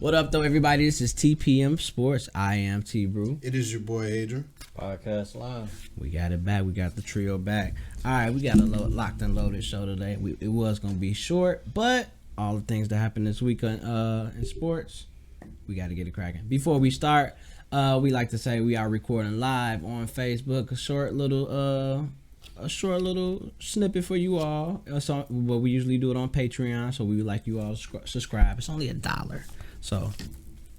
What up, though, everybody? This is TPM Sports. I am T-Brew. It is your boy, Adrian. Podcast Live. We got it back. We got the trio back. All right, we got a locked and loaded show today. It was going to be short, but all the things that happened this week in sports, we got to get it cracking. Before we start, we like to say we are recording live on Facebook. A short little snippet for you all. But we usually do it on Patreon, so we would like you all to subscribe. It's only $1, so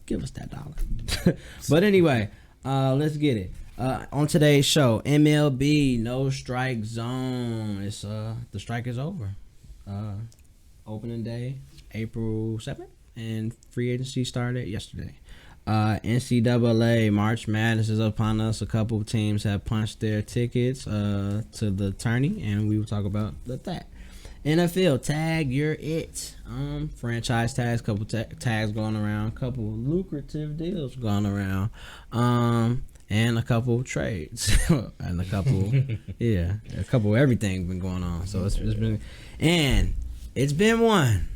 give us that $1. But anyway, let's get it. On today's show, MLB no strike zone. It's the strike is over. Opening day, April 7th, and free agency started yesterday. NCAA March Madness is upon us. A couple of teams have punched their tickets to the tourney, and we will talk about that. NFL tag you're it. Franchise tags, couple tags going around, couple lucrative deals going around, and a couple trades, and a couple a couple everything been going on. So it's been one.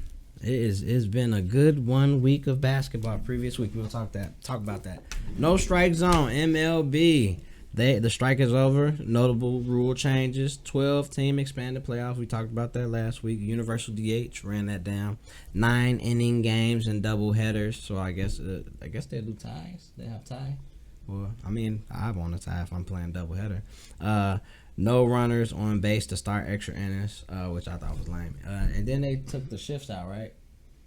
It's been a good 1 week of basketball. Previous week we'll talk about that. No strike zone, MLB. The strike is over. Notable rule changes. 12-team expanded playoffs. We talked about that last week. Universal DH ran that down. 9-inning games and double headers. So I guess they do ties. They have tie. Well, I mean, I want a tie if I'm playing double header. No runners on base to start extra innings, which I thought was lame. And then they took the shifts out, right?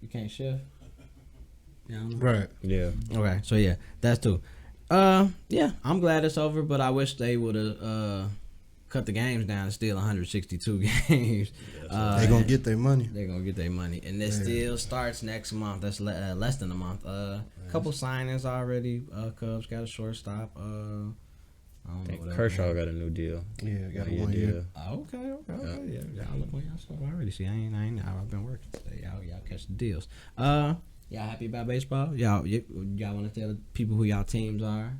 You can't shift. Right. Yeah. Okay, so yeah, that's two. Yeah, I'm glad it's over, but I wish they would have cut the games down to still 162 games. They're going to get their money. They're going to get their money. And it still starts next month. That's less than a month. Couple signings already. Cubs got a shortstop. I think Kershaw got a new deal. Yeah, got a 1 Okay. year. Yeah, y'all look on y'all stuff already. See, I've been working today. Y'all catch the deals. Y'all happy about baseball? Y'all want to tell the people who y'all teams are?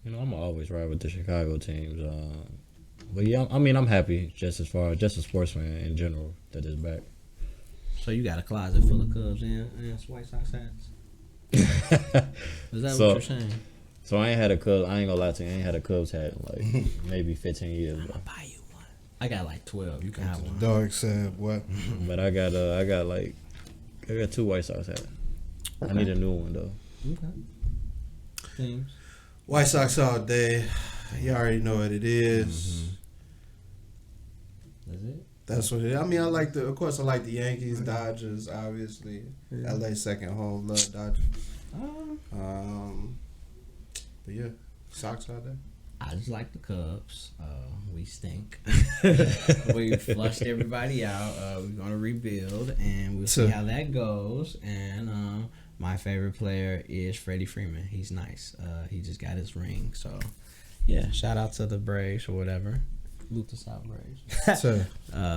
You know, I'm always right with the Chicago teams. But yeah, I mean, I'm happy just a sportsman in general that is back. So you got a closet full of Cubs and White Sox hats? Is that what you're saying? So I ain't gonna lie to you, I ain't had a Cubs hat in like maybe 15 years. I'll buy you one. I got like 12. You can have one. Dog said what? But I got 2 White Sox hats. Okay. I need a new one though. Okay. Teams. White Sox all day. You already know what it is. That's it? That's what it is. I mean, I like the Yankees, Dodgers, obviously. Yeah. LA second home, love Dodgers. But yeah, Sox all day. I just like the Cubs. We stink. We flushed everybody out. We're gonna rebuild, and we'll see how that goes. And my favorite player is Freddie Freeman. He's nice. He just got his ring. So yeah, shout out to the Braves or whatever. Luther South Braves.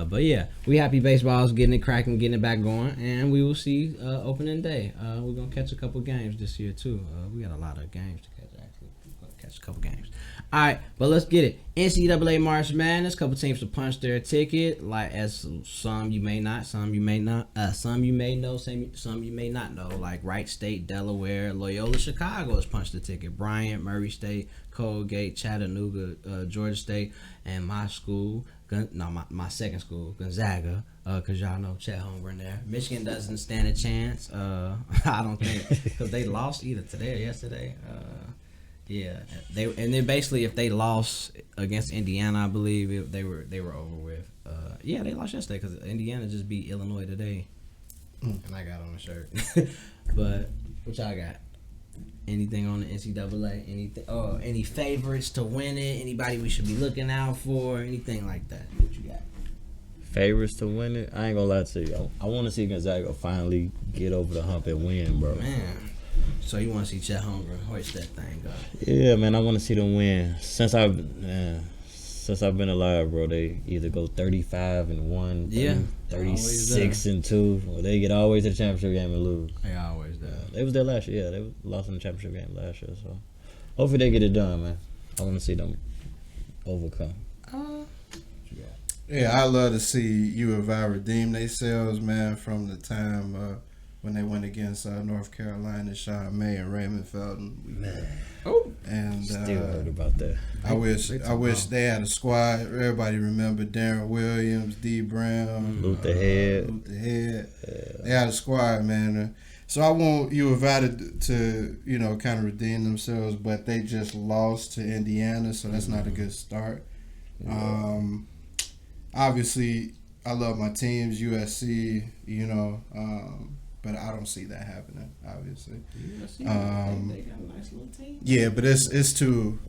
But yeah, we happy baseball's getting it cracking, getting it back going, and we will see opening day. We're gonna catch a couple games this year too. We got a lot of games to catch. Actually, we're gonna catch a couple games. All right, but let's get it. NCAA March Madness. Couple teams to punch their ticket. Like as some you may not, some you may not, some you may know, some you may not know. Like Wright State, Delaware, Loyola Chicago has punched the ticket. Bryant, Murray State, Colgate, Chattanooga, Georgia State, and my school. My second school, Gonzaga, because y'all know Chet Holmgren there. Michigan doesn't stand a chance. I don't think, because they lost either today or yesterday. Yeah, then basically if they lost against Indiana, I believe they were over with. Yeah, they lost yesterday because Indiana just beat Illinois today, and I got on the shirt. But what y'all got? Anything on the NCAA? Anything? Any favorites to win it? Anybody we should be looking out for? Anything like that? What you got? Favorites to win it? I ain't gonna lie to you. I want to see Gonzaga finally get over the hump and win, bro. Man. So you want to see Chet Holmgren hoist that thing up? Yeah, man. I want to see them win. Since I've been alive, bro, they either go 35-1, 36-2, or they get always to the championship game and lose. They always do. They was there last year. Yeah, they lost in the championship game last year. So hopefully they get it done, man. I want to see them overcome. Yeah, I love to see U of I redeem themselves, man, from the time when they went against North Carolina, Sean May and Raymond Felton. And still heard about that. I wish they had a squad. Everybody remember Darren Williams, D. Brown, Luther Head. They had a squad, man. So I want U of I to kind of redeem themselves, but they just lost to Indiana, so that's not a good start. Obviously, I love my teams, USC, but I don't see that happening. Obviously, USC, they got a nice little team. Yeah, but it's too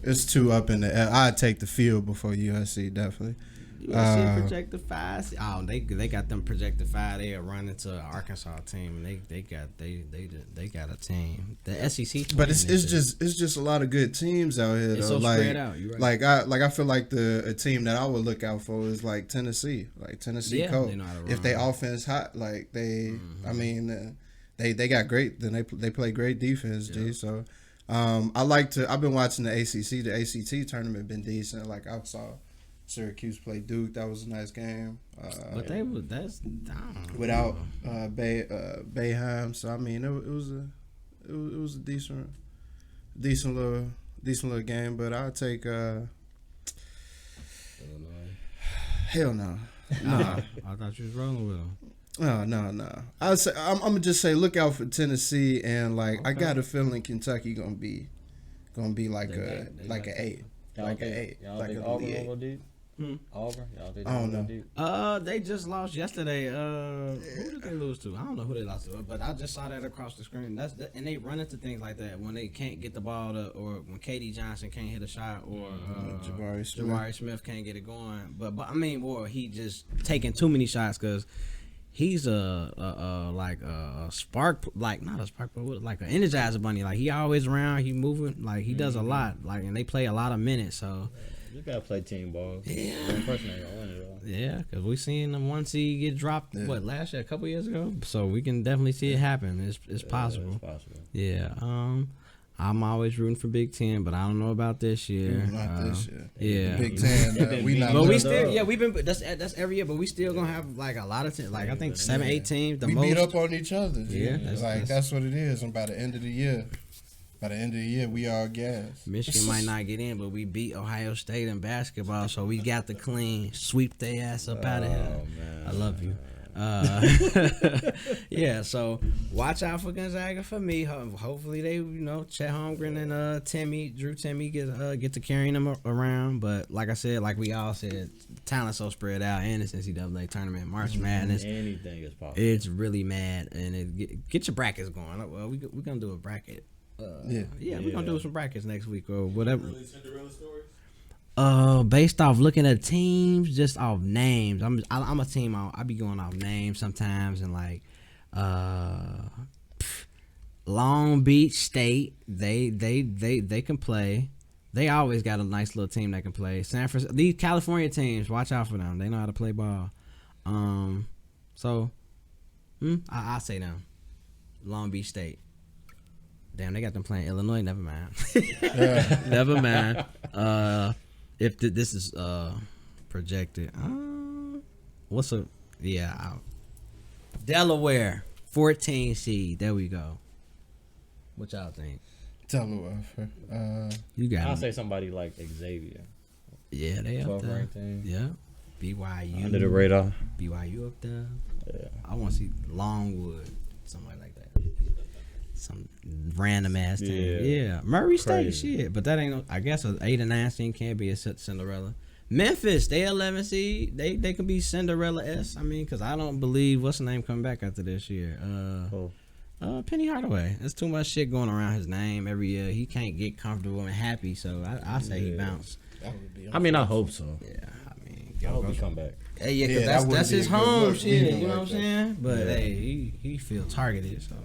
up in the air. I'd take the field before USC, definitely. USC projected 5. Oh, they got them projected 5. They are running to an Arkansas team, and they got a team. The SEC, but it's just a lot of good teams out here. It's though. so spread out. You're right. I feel like a team that I would look out for is like Tennessee, Colt. If they offense hot, like they, I mean, they got great. Then they play great defense. G. So, I've been watching the ACC. The ACT tournament been decent. Like I saw Syracuse play Duke. That was a nice game. But that's without Boeheim. So I mean, it was a decent little game. But I'll take Illinois. Hell no. Nah, I thought you was rolling with them. No. I'm gonna just say look out for Tennessee and I got a feeling Kentucky gonna be like an 8. Like an 8. Like an Auburn will go deep? Auburn? I don't know. They just lost yesterday. Who did they lose to? I don't know who they lost to, but I just saw that across the screen. And they run into things like that when they can't get the ball to, or when KD Johnson can't hit a shot, or Jabari Smith can't get it going. But I mean, or he just taking too many shots because he's a spark, like not a spark, but like an Energizer bunny. Like he always around, he moving, like he does a lot. Like and they play a lot of minutes, so. You gotta play team ball. Yeah. One person ain't gonna win it all. Yeah, because we seen them 1 seed get dropped. What, last year, a couple years ago. So we can definitely see it happen. It's possible. It's possible. Yeah. I'm always rooting for Big Ten, but I don't know about this year. Not this year. Yeah. Big Ten. We still we've been that's every year, but we still gonna have like a lot of teams. Like I think 7-8 teams. We beat up on each other. Yeah. That's what it is. And by the end of the year. We all gas. Michigan might not get in, but we beat Ohio State in basketball, so we got the clean sweep their ass up out of here. Man. I love you. Yeah, so watch out for Gonzaga for me. Hopefully they, Chet Holmgren and Drew Timmy get to carrying them around. But like I said, like we all said, talent's so spread out, and it's NCAA tournament, March Madness. Anything is possible. It's really mad, and get your brackets going. Well, we're gonna do a bracket. We're gonna do some brackets next week or whatever. Really Cinderella stories? Based off looking at teams, just off names. I'm a team. I be going off names sometimes, and like, Long Beach State. They can play. They always got a nice little team that can play. San Francisco. These California teams, watch out for them. They know how to play ball. I say them. Long Beach State. Damn, they got them playing Illinois. Never mind. Never mind. If this is projected, Delaware 14 seed. There we go. What y'all think? Delaware. You got. I'll say somebody like Xavier. Yeah, they up there. Ranked team. Yeah. BYU. Under the radar. BYU up there. Yeah. I want to see Longwood, somebody like that. Some random ass team. Yeah. Murray State, shit. But that ain't, I guess an 8 or 9 seed can't be a Cinderella. Memphis, they 11 seed. They can be Cinderella-esque. I mean, because I don't believe, what's the name coming back after this year? Penny Hardaway. There's too much shit going around his name every year. He can't get comfortable and happy, so I say he bounced. I mean, I hope so. Yeah, I mean, I hope he come back. Hey, yeah, because that's his home shit. You know what I'm saying? But hey, he feel targeted, so.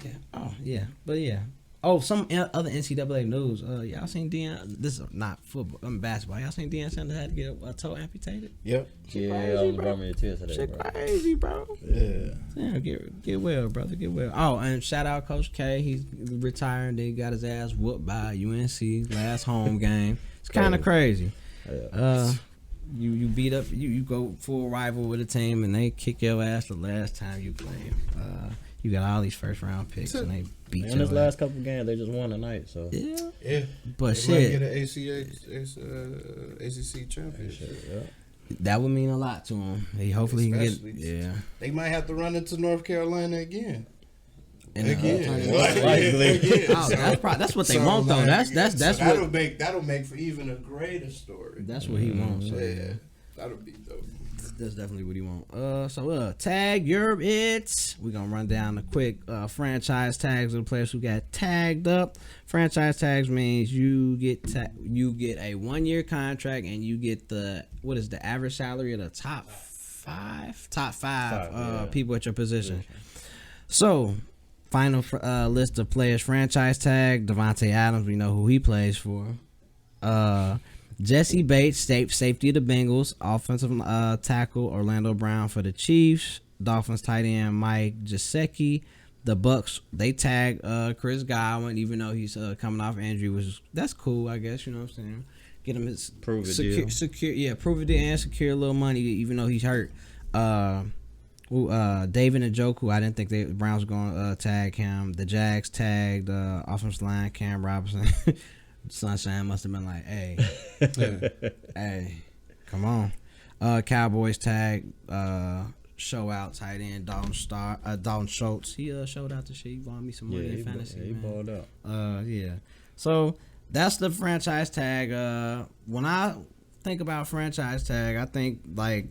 Yeah. Oh, yeah. But yeah. Oh, some other NCAA news. Y'all seen Deion? This is not football. Basketball. Y'all seen Deion Sanders had to get a toe amputated? Yep. Shit I crazy, was brought me a tear today, Shit bro. crazy, bro. Yeah. Get well, brother. Get well. Oh, and shout out Coach K. He's retiring. Then he got his ass whooped by UNC last home game. It's kind of crazy. Yeah. You beat up. You go full rival with a team, and they kick your ass the last time you play. You got all these first round picks, and they beat you. In this last couple games, they just won tonight. So yeah. But they might get an ACC championship. Yeah. That would mean a lot to him. Hopefully he can get. Yeah. They might have to run into North Carolina again. And again. That's what they want though. That's that'll make for even a greater story. That's what he wants. So, yeah, that'll be dope. That's definitely what he wants. Tag your it's. We're gonna run down the quick franchise tags of the players who got tagged up. Franchise tags means you get a 1 year contract and you get the average salary of the top five people at your position. So final list of players franchise tag. Devontae Adams, we know who he plays for. Jesse Bates, safety of the Bengals. Offensive tackle Orlando Brown for the Chiefs. Dolphins tight end Mike Gesicki. The Bucks, they tag Chris Godwin, even though he's coming off injury, that's cool, I guess. You know what I'm saying? Get him his prove it deal. Prove it deal and secure a little money, even though he's hurt. David Njoku, I didn't think the Browns were going to tag him. The Jags tagged offensive line Cam Robinson. Sunshine must have been like, hey, hey, come on. Cowboys tag show out tight end Dalton Schultz. He showed out the shit. He bought me some money in fantasy. He balled out. Yeah. So that's the franchise tag. When I think about franchise tag, I think like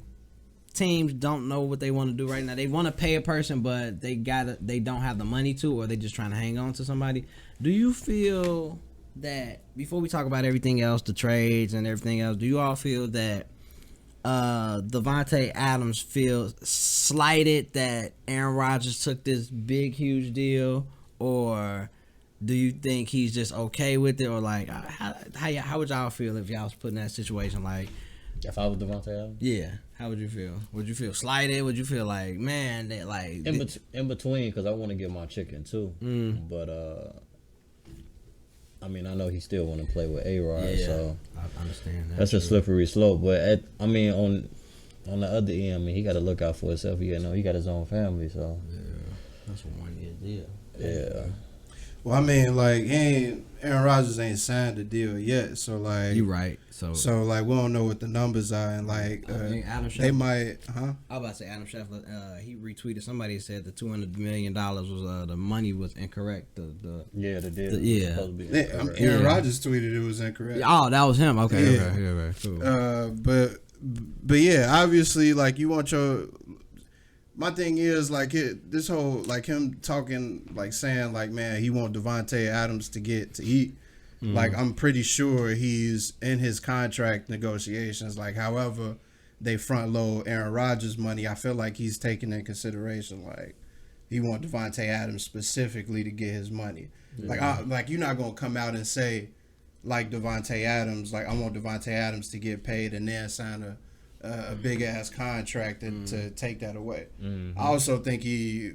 teams don't know what they want to do right now. They want to pay a person, but they don't have the money to, or they just trying to hang on to somebody. Do you feel that before we talk about everything else, the trades and everything else, do you all feel that Devontae Adams feels slighted that Aaron Rodgers took this big, huge deal, or do you think he's just okay with it, or like how would y'all feel if y'all was put in that situation? Like, if I was Devontae Adams, yeah, how would you feel? Would you feel slighted? Would you feel like, man, that like in between? Because I want to get my chicken too, but I mean, I know he still want to play with A-Rod, so I understand that. That's a slippery slope. But on the other end, I mean, he got to look out for himself. He got his own family, so yeah, that's a 1 year deal. Yeah. Well, I mean, like Aaron Rodgers ain't signed the deal yet, so like you right. So like we don't know what the numbers are, and like Adam Scheffler, they might, I was about to say Adam Scheffler. He retweeted. Somebody said the $200 million was the money was incorrect. The deal. Aaron Rodgers tweeted it was incorrect. Oh, that was him. Okay, yeah. Okay, cool. But yeah, obviously, like you want your. My thing is like this whole like him talking like saying like, man, he want Devontae Adams to get to eat. Mm-hmm. Like I'm pretty sure he's in his contract negotiations. Like however they front load Aaron Rodgers' money, I feel like he's taking in consideration like he want Devontae Adams specifically to get his money. Yeah. Like you're not gonna come out and say like Devontae Adams, like I want Devontae Adams to get paid and then sign a big ass contract to take that away. Mm-hmm. I also think he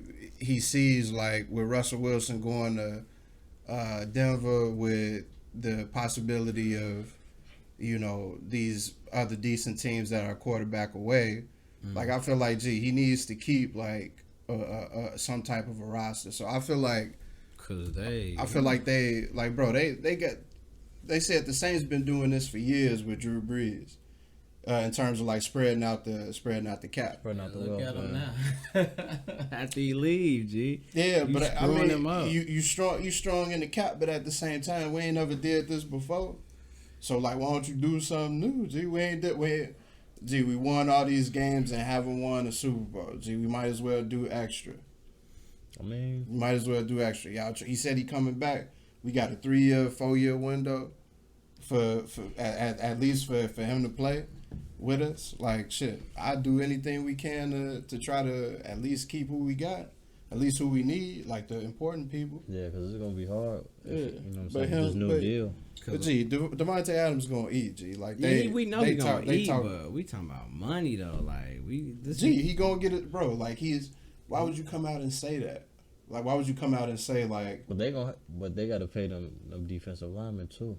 sees like with Russell Wilson going to Denver with the possibility of these other decent teams that are quarterback away. Mm-hmm. Like I feel like he needs to keep like some type of a roster. So I feel like they said the Saints been doing this for years with Drew Brees. In terms of like spreading out the cap. Spreading out the Look at him now. After he leave, G. Yeah, but I mean, you strong in the cap, but at the same time, we ain't never did this before. So like, why don't you do something new, G? We won all these games and haven't won a Super Bowl. G, we might as well do extra. I mean, you might as well do extra. Y'all, he said he coming back. We got a 3-year, 4-year window for at least for him to play with us. Like shit, I'd do anything we can to try to at least keep who we got, at least who we need, like the important people. Yeah, because it's gonna be hard. This new deal. But G, Devontae Adams gonna eat. G, like we know he gonna eat, but we talking about money though. Like he gonna get it, bro. Like why would you come out and say that? Like why would you come out and say like? But they gotta pay them defensive linemen too,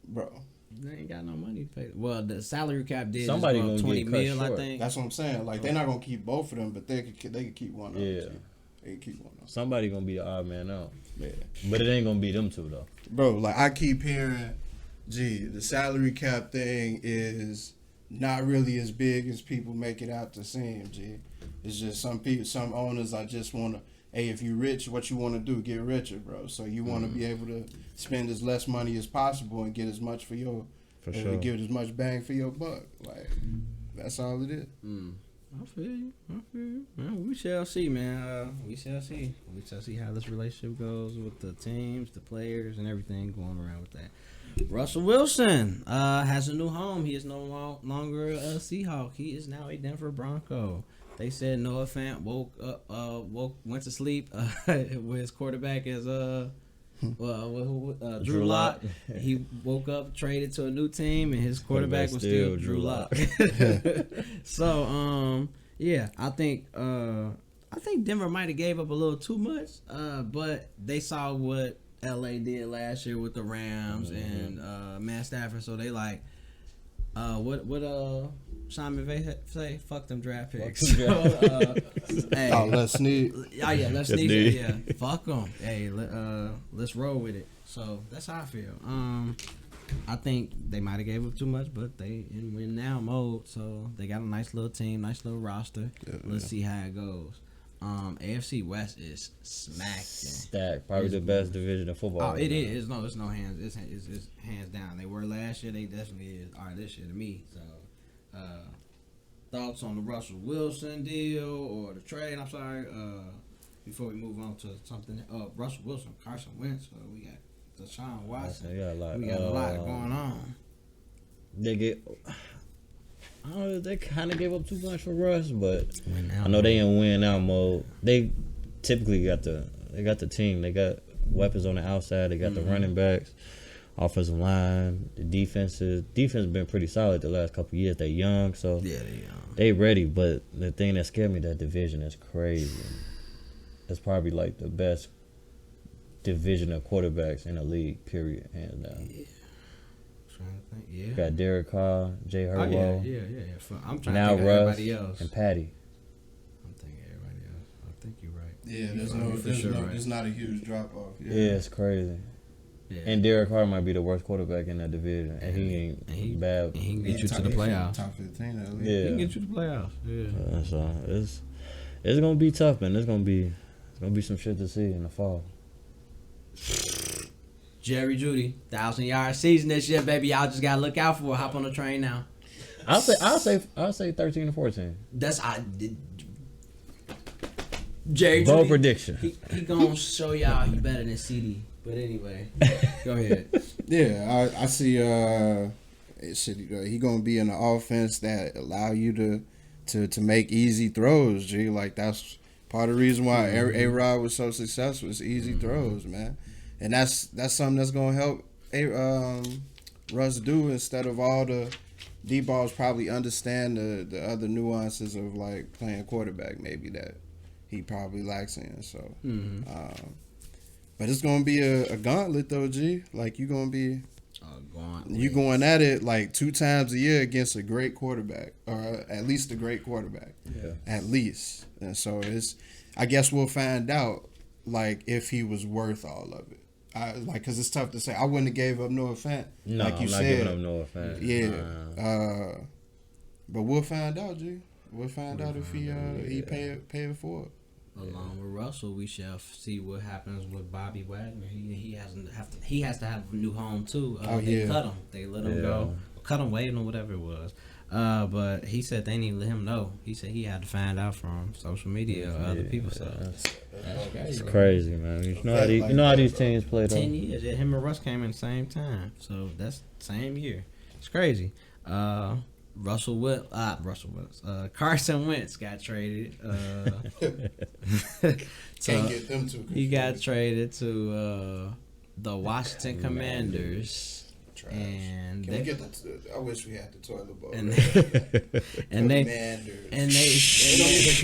bro. They ain't got no money to pay. Well, the salary cap did somebody gonna 20 get mil, cut I think. That's what I'm saying. Like they're not gonna keep both of them, but they could keep one of them. They keep one on. Somebody gonna be the odd man out. Yeah. But it ain't gonna be them two though. Bro, like I keep hearing, the salary cap thing is not really as big as people make it out to seem, It's just some owners I just wanna, hey, if you rich, what you wanna do? Get richer, bro. So you wanna be able to spend as less money as possible and get as much for your sure. Give as much bang for your buck. Like that's all it is. I feel you. Man, we shall see, man. We shall see. We shall see how this relationship goes with the teams, the players, and everything going around with that. Russell Wilson has a new home. He is no longer a Seahawk. He is now a Denver Bronco. They said Noah Fant went to sleep with his quarterback as Drew Lock. He woke up, traded to a new team, and his quarterback was still Drew Lock. So, yeah, I think Denver might have gave up a little too much, but they saw what LA did last year with the Rams and Matt Stafford, so they like, what Sean McVay say? Fuck them draft picks. Hey, let's sneak. Let's sneak. Yeah, fuck them. Hey, let's roll with it. So that's how I feel. I think they might have gave up too much, but they in win now mode, so they got a nice little team, nice little roster. Let's see how it goes. AFC West is stacked. Probably the best division of football. Oh, it is. It's no hands. It's hands down. They were last year. They definitely is. All right, this year to me. So, thoughts on the Russell Wilson deal or the trade? I'm sorry. Before we move on to something, Russell Wilson, Carson Wentz. We got Deshaun Watson. We got a lot going on. I don't know, they kind of gave up too much for Russ, but I know they in win now mode. They typically got the team. They got weapons on the outside. They got the running backs, offensive line, the defense been pretty solid the last couple of years. They young, so they ready. But the thing that scared me, that division is crazy. It's probably like the best division of quarterbacks in the league. Period, hands down. Yeah. Yeah. Got Derek Carr, Jay Herbo. Yeah. I'm trying to think of everybody else. And Patty. I'm thinking everybody else. I think you're right. Yeah, there's not a huge drop off. Yeah, it's crazy. Yeah. And Derek Carr might be the worst quarterback in that division, and he ain't bad. And he can get you to the playoffs. Top 15, at least. Yeah, he can get you to the playoffs. Yeah. So it's gonna be tough, man. It's gonna be some shit to see in the fall. Jerry Jeudy, 1,000-yard season this year, baby. Y'all just gotta look out for it. Hop on the train now. I'll say 13 to 14. Jerry Jeudy. Bold prediction. He gonna show y'all he better than CD. But anyway, go ahead. Yeah, I see. He gonna be in an offense that allow you to make easy throws. Like that's part of the reason why A-Rod was so successful. It's easy throws, man. And that's something that's gonna help Russ do, instead of all the D-balls probably understand the other nuances of like playing quarterback, maybe that he probably lacks in. So, but it's gonna be a gauntlet though, G. Like you going at it like 2 times a year against a great quarterback, or at least a great quarterback. Yeah, at least. And so I guess we'll find out like if he was worth all of it. Because it's tough to say. I wouldn't have gave up Noah Fant. No, like you I'm not giving up Noah Fant. Yeah. But we'll find out, G. We'll find out if he pay it forward. Along with Russell, we shall see what happens with Bobby Wagner. He has to have a new home too. They cut him. They let him go. Cut him waiting or whatever it was. But he said they need to let him know. He said he had to find out from social media or other people. So that's crazy. It's crazy, man. You know how these teams play. 10 years. Yeah, him and Russ came in the same time. So that's same year. It's crazy. Carson Wentz got traded. Can't get them too. He got traded to the Washington Commanders. Trash. And we get I wish we had the toilet bowl. And they don't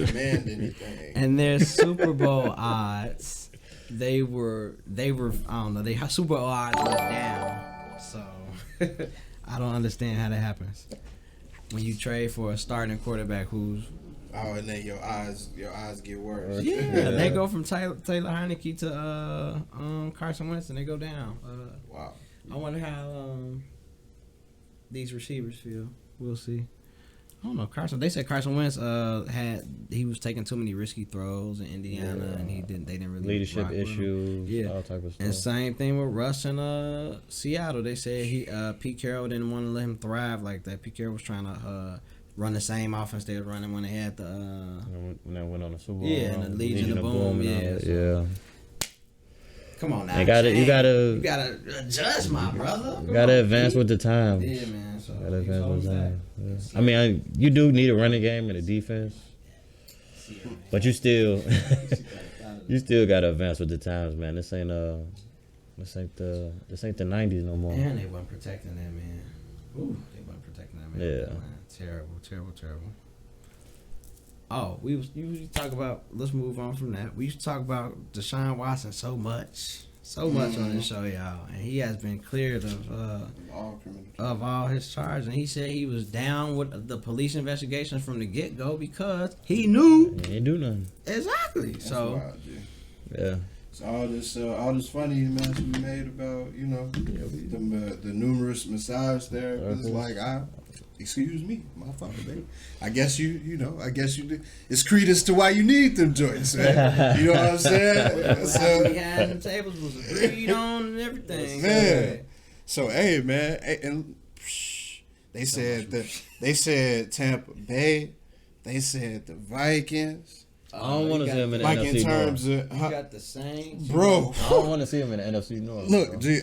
demand anything. And their Super Bowl odds, they were I don't know. They Super Bowl odds went down. So I don't understand how that happens. When you trade for a starting quarterback who's Oh, and then your eyes get worse. Yeah, they go from Taylor Heineke to Carson Wentz, and they go down. Wow. I wonder how these receivers feel. We'll see. I don't know. They said Carson Wentz he was taking too many risky throws in Indiana, and they didn't really leadership issues, all type of stuff. And same thing with Russ in Seattle. They said Pete Carroll didn't want to let him thrive like that. Pete Carroll was trying to run the same offense they were running when they had the when they went on the Super Bowl. Yeah, and the Legion of Boom. Yeah. Come on now. You gotta adjust, my brother. You gotta advance with the times. Yeah, man. So gotta advance with the times. Yeah. I mean, you do need a running game and a defense, but you still gotta advance with the times, man. This ain't the '90s no more. And they weren't protecting that man. Ooh, they weren't protecting that man. Yeah. Man. Terrible. Oh, we usually talk about. Let's move on from that. We used to talk about Deshaun Watson so much on this show, y'all, and he has been cleared of all his charges. And he said he was down with the police investigation from the get go because he knew he ain't do nothing. Exactly. That's so wild, yeah. So all this funny mess we made about the numerous massage therapists. Like excuse me, my fault, baby. I guess you did. It's credence to why you need them joints, man. You know what I'm saying? So behind the tables was agreed on and everything. Man. So hey, man, and they said Tampa Bay, they said the Vikings. I don't want to see him in the like NFC in terms North. of You got the Saints, bro. I don't want to see him in the NFC North. Look, G,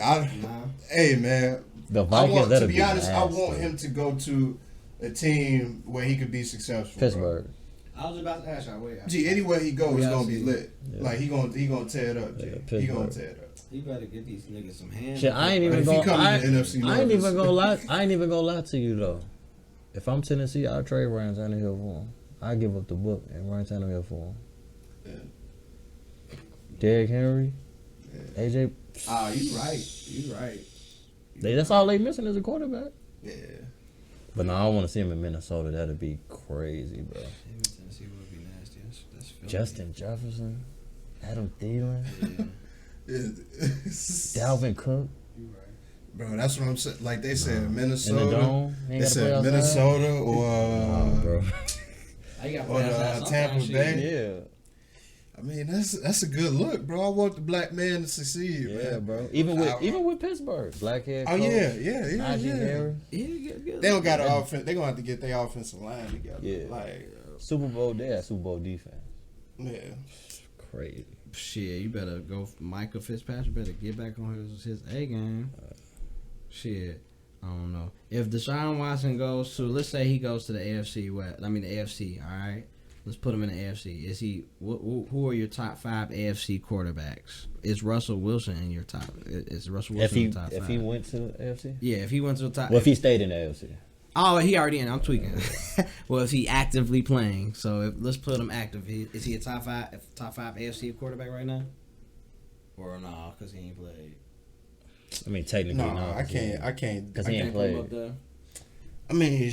hey man, the Vikings. To be honest, I want him to go to a team where he could be successful. Pittsburgh. Bro. I was about to ask y'all. Gee, anywhere he goes, he's gonna be lit. Yeah. Like he gonna tear it up. G. Yeah, he gonna tear it up. He better get these niggas some hands. Shit, I ain't even gonna lie to you though. If I'm Tennessee, I'll trade Ryan Tannehill for him. I give up the book and Ryan Tannehill for him. Yeah. Derrick Henry, AJ. You right. That's all they missing is a quarterback. Yeah. But no, I don't want to see him in Minnesota. That'd be crazy, bro. Tennessee would be nasty. That's Justin Jefferson, Adam Thielen, Yeah. Dalvin Cook. Bro, that's what I'm saying. Like they said, Minnesota. In the dome. They said Minnesota or bro. Tampa Bay. Yeah. I mean, that's a good look, bro. I want the black man to succeed, man. Bro. Even with Pittsburgh, black hair. Oh yeah. Harris. Good. They don't got an offense. They gonna have to get their offensive line together. Yeah. Like Super Bowl. They had Super Bowl defense. Yeah. Crazy. Shit, you better go. Michael Fitzpatrick better get back on his A game. Shit, I don't know. If Deshaun Watson goes to, let's say he goes to the AFC West. I mean the AFC. All right, let's put him in the AFC. Is he? Who are your top 5 AFC quarterbacks? Is Russell Wilson in your top? Is Russell Wilson in your top 5? If he went to the AFC? Yeah, if he went to the top. Well, if he stayed in the AFC. Oh, he already in. I'm tweaking. Well, is he actively playing? So let's put him active. Is he a top 5 AFC quarterback right now? Or no, because he ain't played. I mean, technically, no. I can't. Because he ain't played. I mean,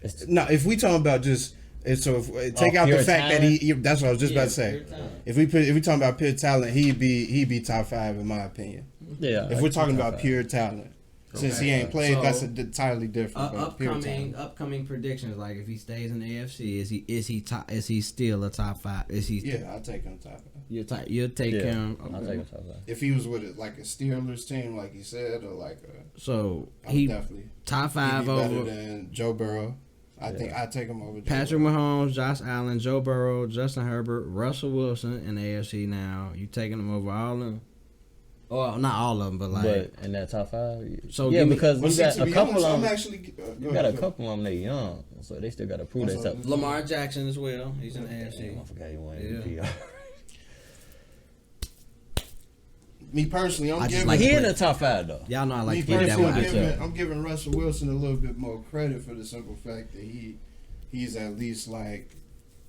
if we talking about just, take out the fact talent? That that's what I was just about to say. If we talking about pure talent, he'd be top 5 in my opinion. Yeah. If we're talking about pure talent. Since he ain't played, that's entirely different. Upcoming predictions, like if he stays in the AFC, is he still a top 5? Yeah, I'll take him top 5. You'll take him. Okay. I'll take him top 5. If he was with it like a Steelers team, like he said, or like he definitely top 5 over better than Joe Burrow. I think I'd take him over Patrick Mahomes, Josh Allen, Joe Burrow, Justin Herbert, Russell Wilson in the AFC. Now you taking them over all of them? Well, not all of them, but like in that top 5. So yeah, because you got a couple of them. You got a couple of them. They young, so they still got to prove themselves. Lamar Jackson as well. He's in the AFC. I forgot he won MVP. Me personally, he in the top 5 though. Y'all know I like to get that one. I'm giving Russell Wilson a little bit more credit for the simple fact that he's at least like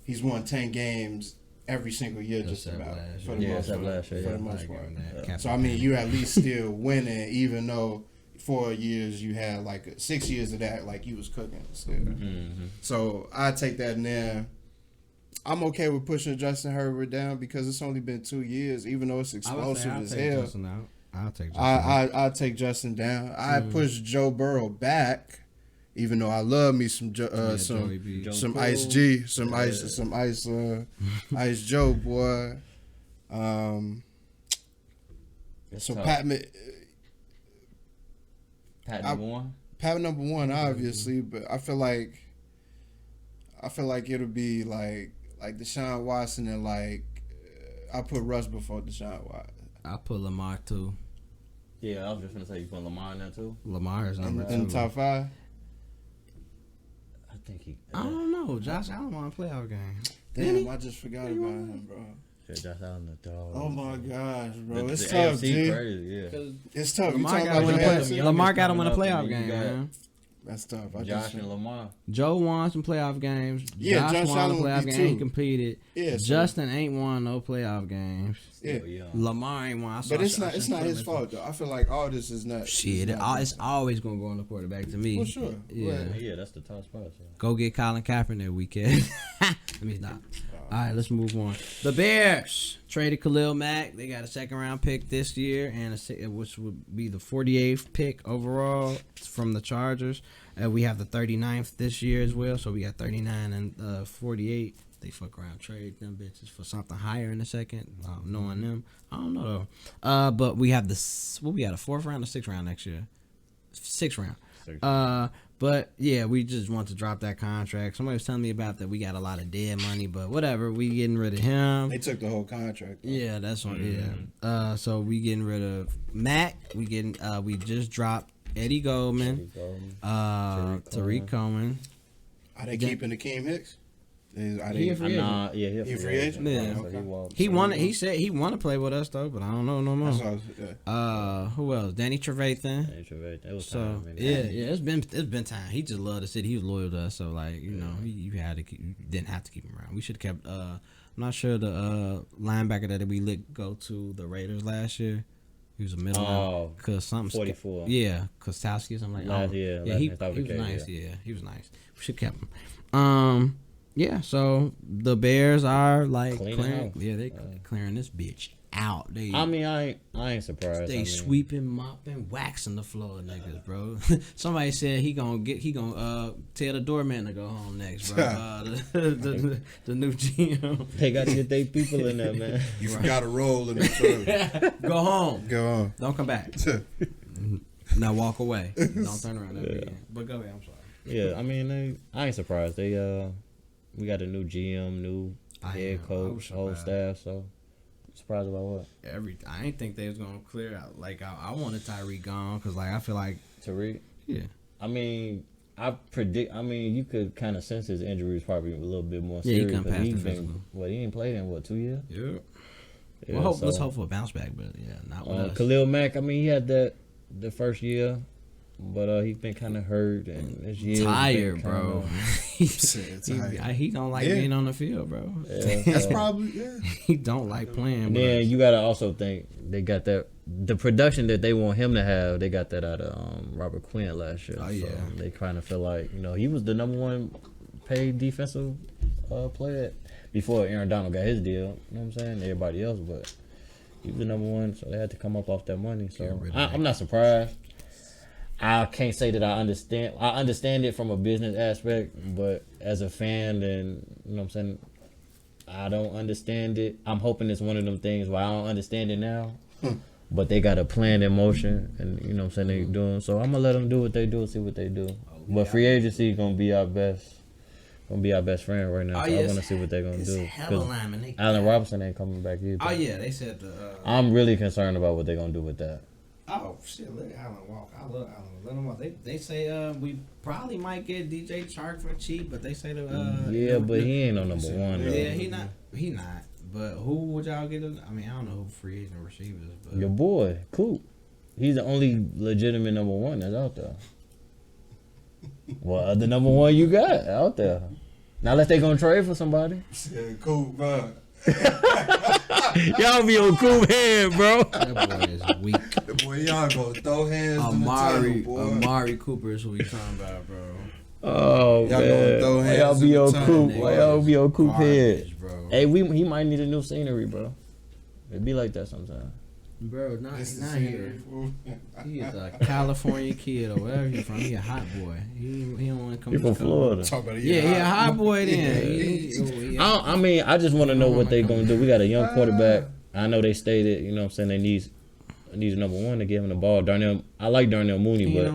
he's won 10 games every single year, just about for the most part. So I mean, you at least still winning, even though 4 years you had like 6 years of that, like you was cooking still. So I take that in there. I'm okay with pushing Justin Herbert down because it's only been 2 years, even though it's explosive as hell. I'll take Justin. I'll take Justin down. I push Joe Burrow back, even though I love me some Ice G, some Ice Joe boy. So Pat number one, obviously, but I feel like it'll be like Deshaun Watson and I put Russ before Deshaun Watson. I put Lamar too. Yeah, I was just gonna say you put Lamar in there too. Lamar is number 2 in the top 5. I think he. I don't know. Josh Allen won a playoff game. Damn, I just forgot about him, bro. Yeah, Josh Allen the dog. Oh my gosh, bro, it's tough, G. Crazy, yeah. It's tough. Lamar got him in a playoff game, man. That's tough. Josh and Lamar. Joe won some playoff games. Yeah, Josh won a playoff game. Too. He competed. Yeah, Justin ain't won no playoff games. Yeah. Lamar ain't won. But it's not his fault though. I feel like all this is not. Shit, it's always gonna go on the quarterback to me. For sure. Yeah, that's the top spot. So. Go get Colin Kaepernick weekend. Let me stop. All right, let's move on. The Bears traded Khalil Mack. They got a 2nd-round pick this year, which would be the 48th pick overall from the Chargers. We have the 39th this year as well, so we got 39 and 48. They fuck around, trade them bitches for something higher in the second. Knowing them, I don't know though. But we have we got a 4th round or 6th round next year. 6th round. But yeah, we just want to drop that contract. Somebody was telling me about that. We got a lot of dead money, but whatever. We getting rid of him. They took the whole contract. Though. Yeah, that's what. Yeah. So we getting rid of Mac. We just dropped Eddie Goldman. Tariq Coleman. Are they keeping Akeem Hicks? He a free agent. He a free agent. Yeah. Okay. He wanted. He said he want to play with us though, but I don't know no more. Who else? Danny Trevathan. It was time. It's been time. He just loved the city. He was loyal to us. So you didn't have to keep him around. We should have kept. I'm not sure the linebacker that we let go to the Raiders last year. He was a middle because something 44. Yeah, Kostowski or something like that. He was nice. Yeah, he was nice. We should have kept him. Yeah, so the Bears are clearing. Yeah, they clearing this bitch out. I ain't surprised. They sweeping, mopping, waxing the floor, niggas, bro. Somebody said he gonna tell the doorman to go home next, bro. The new GM. They got to get their people in there, man. You forgot a roll in the truck. Go home. Go home. Don't come back. Now walk away. Don't turn around. But go ahead. I'm sorry. Yeah, I ain't surprised. We got a new GM, new head coach, whole staff. So, surprised about what? I didn't think they was gonna clear out. I wanted Tyreek gone because I feel like Tyreek. Yeah. I predict. You could kind of sense his injury was probably a little bit more serious. Yeah, he ain't played in 2 years. Yeah. Well, let's hope for a bounce back, but not with us. Khalil Mack. He had that the first year. But he's been kind of hurt and this year tired, bro. He don't like being on the field, bro. Yeah, that's probably he don't like playing. And then you gotta also think they got the production that they want him to have. They got that out of Robert Quinn last year. Oh yeah, so they kind of feel like he was the number 1 paid defensive player before Aaron Donald got his deal. You know what I'm saying? Everybody else, but he was the number 1, so they had to come up off that money. So I'm not surprised. I can't say that I understand. I understand it from a business aspect, but as a fan, and you know what I'm saying, I don't understand it. I'm hoping it's one of them things where I don't understand it now, but they got a plan in motion, and you know what I'm saying, they doing. So I'm gonna let them do what they do and see what they do. But free agency gonna be our best friend right now. So I want to see what they're gonna do. Allen Robinson ain't coming back either. Oh yeah, they said I'm really concerned about what they're gonna do with that. Oh shit! Let Allen walk. I love Allen. Let him walk. They say we probably might get DJ Chark for cheap, but they say but he ain't no number 1 though. Yeah, he not. But who would y'all get? I don't know who free agent receivers. But your boy Coop, he's the only legitimate number 1 that's out there. What other number 1 you got out there? Now unless they gonna trade for somebody. Coop, Y'all be on Coop head, bro. That boy is weak. That Boy, y'all go throw hands in the tunnel, boy. Amari Cooper is who we talking about, bro. Oh, y'all man. gonna throw hands y'all be in on the Coop? tunnel, Why y'all be on Coop head? Bro. Hey, he might need a new scenery, bro. It be like that sometimes. Bro, not here. He is a California kid or wherever he's from. He a hot boy. He don't want to come. He from Florida. He a hot boy then. I mean, I just want to know what they gonna do. We got a young quarterback. I know they stated, you know what I'm saying, they needs number one to give him the ball. I like Darnell Mooney, but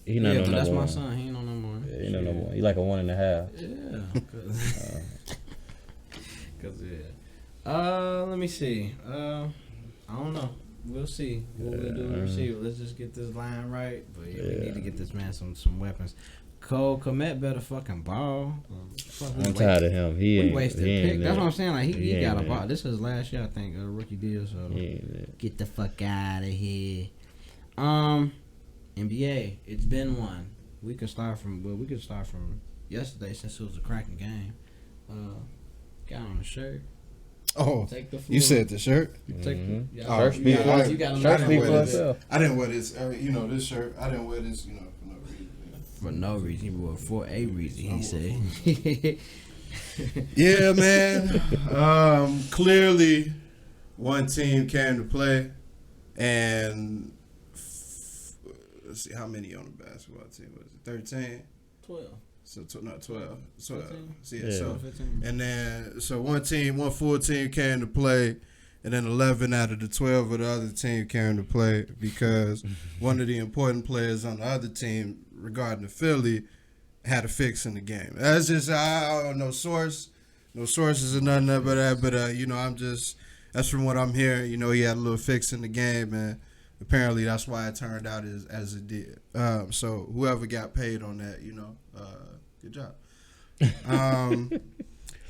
he not no number one. That's my son. He ain't no number one. Yeah, he no number one. He like a 1.5. Yeah. Cause let me see. I don't know. We'll see what we'll do in receiver. Let's just get this line right. But we need to get this man some weapons. Cole Kmet better fucking ball. I'm tired of him. He wasted pick. That's what I'm saying. Like he got a ball. This is last year, I think, a rookie deal. So get the fuck out of here. NBA. It's been one. We could start from yesterday since it was a cracking game. Got on the shirt. Oh, you said the shirt? Shirt speak for itself. I didn't wear this, this shirt. I didn't wear this, for no reason. He wore for a reason, he said. Yeah, man. Clearly, one team came to play, and let's see, how many on the basketball team was it? 13? 12. So, 12. 12. 15? So 15. And then, one full team came to play, and then 11 out of the 12 of the other team came to play because one of the important players on the other team, regarding the Philly, had a fix in the game. That's just, no sources or nothing but that, but, that's from what I'm hearing. He had a little fix in the game, and apparently that's why it turned out as it did. So whoever got paid on that, good job.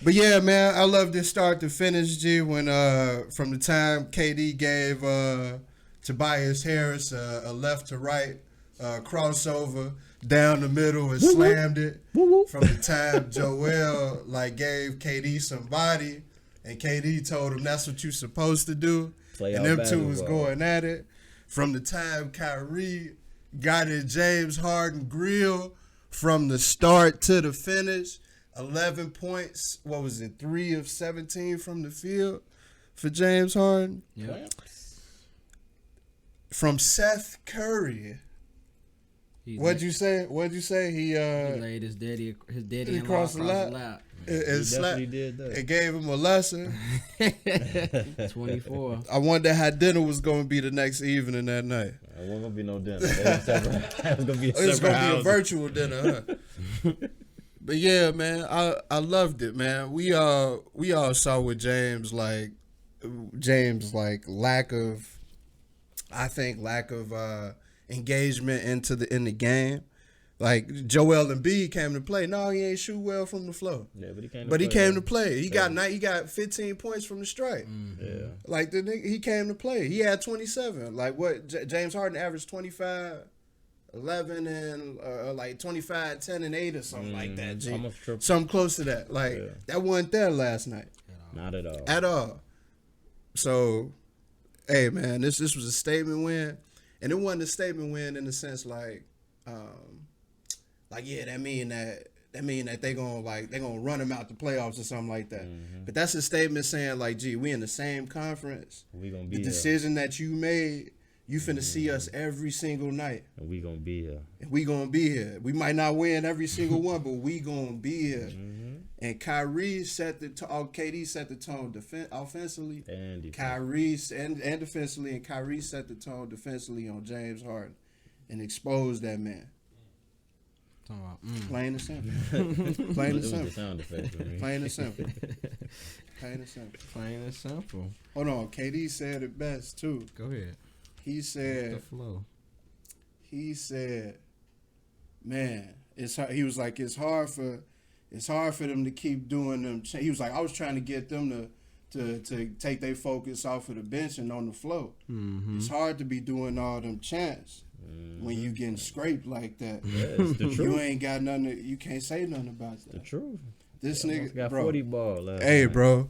But yeah, man, I love this start to finish, G, when from the time KD gave Tobias Harris a left to right crossover down the middle and slammed it, from the time Joel gave KD some body and KD told him that's what you're supposed to do, and them two was going at it, from the time Kyrie got in James Harden grill from the start to the finish. 11 points, 3 of 17 from the field for James Harden? Yep. From Seth Curry. What'd you say? He laid his daddy across the lap. He did that. It gave him a lesson. 24. I wonder how dinner was going to be the next evening that night. It wasn't going to be no dinner. It was going to be a virtual dinner, huh? But yeah, man, I loved it, man. We all saw with James lack of engagement in the game. Like Joel Embiid came to play. No, he ain't shoot well from the floor. Yeah, but he came to play. He got 15 points from the stripe. Yeah, like the nigga, he came to play. He had 27. Like what James Harden averaged 25, 11, and 25, 10, and 8 or something like that. Something close to that. That wasn't there last night. Not at all. At all. So, hey man, this was a statement win, and it wasn't a statement win in the sense that mean that they gonna run him out the playoffs or something like that. Mm-hmm. But that's a statement saying gee, we in the same conference. We gonna be the decision that you made. You finna see us every single night. And we gonna be here. We might not win every single one, but we gonna be here. Mm-hmm. And Kyrie set the tone. KD set the tone offensively. And defensively. Kyrie and defensively, and Kyrie set the tone defensively on James Harden and exposed that man. Plain and simple. Plain and simple. Sound effects, Plain and simple. Plain and simple. Hold on. KD said it best too. Go ahead. He said, the flow. He said, man, it's hard. He was like, it's hard for them to keep doing them. He was like, I was trying to get them to take their focus off of the bench and on the floor. Mm-hmm. It's hard to be doing all them chants when you getting scraped like that. Yeah, it's the truth. You ain't got nothing. You can't say nothing about that. The truth. This nigga got bro, 40 ball. Hey, night. Bro.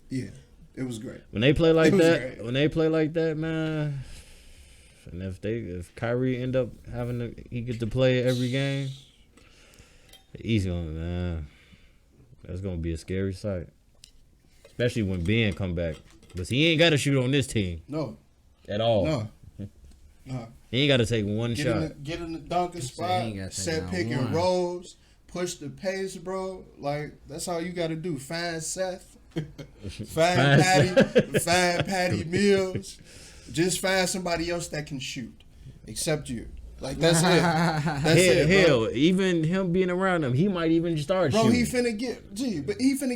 Yeah. It was great. When they play like that, man. And if Kyrie end up he get to play every game, he's gonna, man. That's gonna be a scary sight, especially when Ben come back, because he ain't got to shoot on this team. No, at all. No. He ain't got to take one shot. Get in the dunking spot, set pick and rolls, push the pace, bro. Like, that's all you got to do. Find Seth, find Patty Mills. Just find somebody else that can shoot, except you. Like, that's it. That's it, bro. Hell, even him being around him, he might even start shooting. Bro, he finna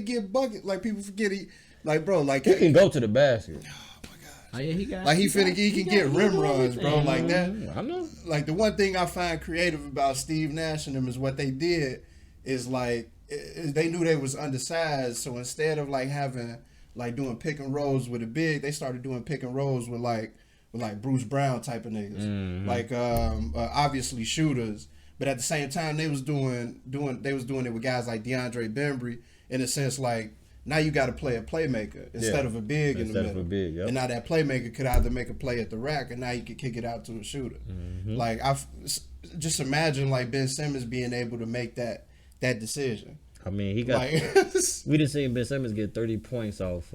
get bucket. Like, people forget he can go to the basket. Oh yeah, he can get rim runs, bro. Like that. I know. Like, the one thing I find creative about Steve Nash and them is what they did is like they knew they was undersized, so instead of like having like doing pick and rolls with a big, they started doing pick and rolls with like Bruce Brown type of niggas, like obviously shooters, but at the same time they was doing it with guys like DeAndre Bembry, in a sense like. Now you got to play a playmaker instead of a big in the middle. And now that playmaker could either make a play at the rack, or now you could kick it out to a shooter. Like, just imagine like Ben Simmons being able to make that decision. I mean, he got. Like, we done seen Ben Simmons get 30 points off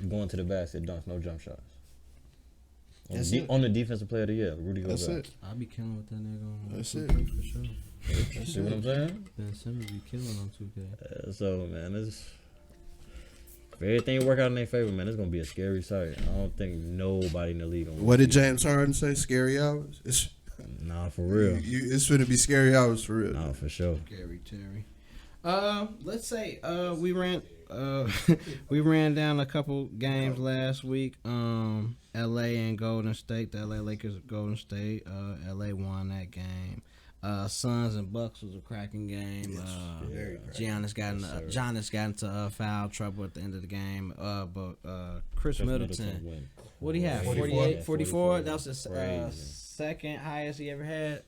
going to the basket, dunks, no jump shots. On the defensive player of the year, Rudy Gobert. That's it. I'll be killing with that nigga on That's it. For sure. See what I'm saying? Ben Simmons be killing on 2K. So, man, if everything work out in their favor, man, it's going to be a scary sight. I don't think nobody in the league going to What did James Harden say? Scary hours? Nah, for real. It's going to be scary hours for real. Nah, for sure. Scary Terry. Let's say we ran down a couple games last week. LA and Golden State. The LA Lakers Golden State. LA won that game. Suns and Bucks was a cracking game. Giannis got into foul trouble at the end of the game. But Chris Middleton, what do you have? 48, 44? That was his second highest he ever had.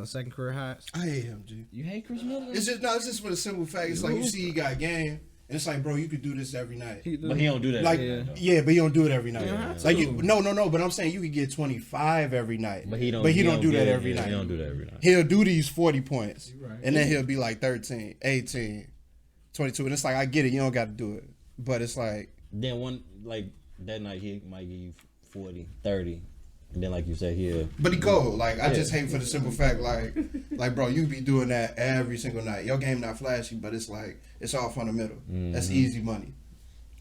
Second career highest. I hate him, G. You hate Chris Middleton? It's just for the simple fact. It's like you see he got game. And it's like, bro, you could do this every night. But he don't do that. Like, but he don't do it every night. Like, no. But I'm saying you could get 25 every night. But he don't do that every night. He don't do that every night. He'll do these 40 points, and then he'll be like 13, 18, 22, and it's like, I get it, you don't got to do it, but it's like then that night he might give you 40, 30. And then, like you said, here. But he cold. Like, I just hate for the simple fact, like, bro, you be doing that every single night. Your game not flashy, but it's like, it's all fundamental. That's easy money.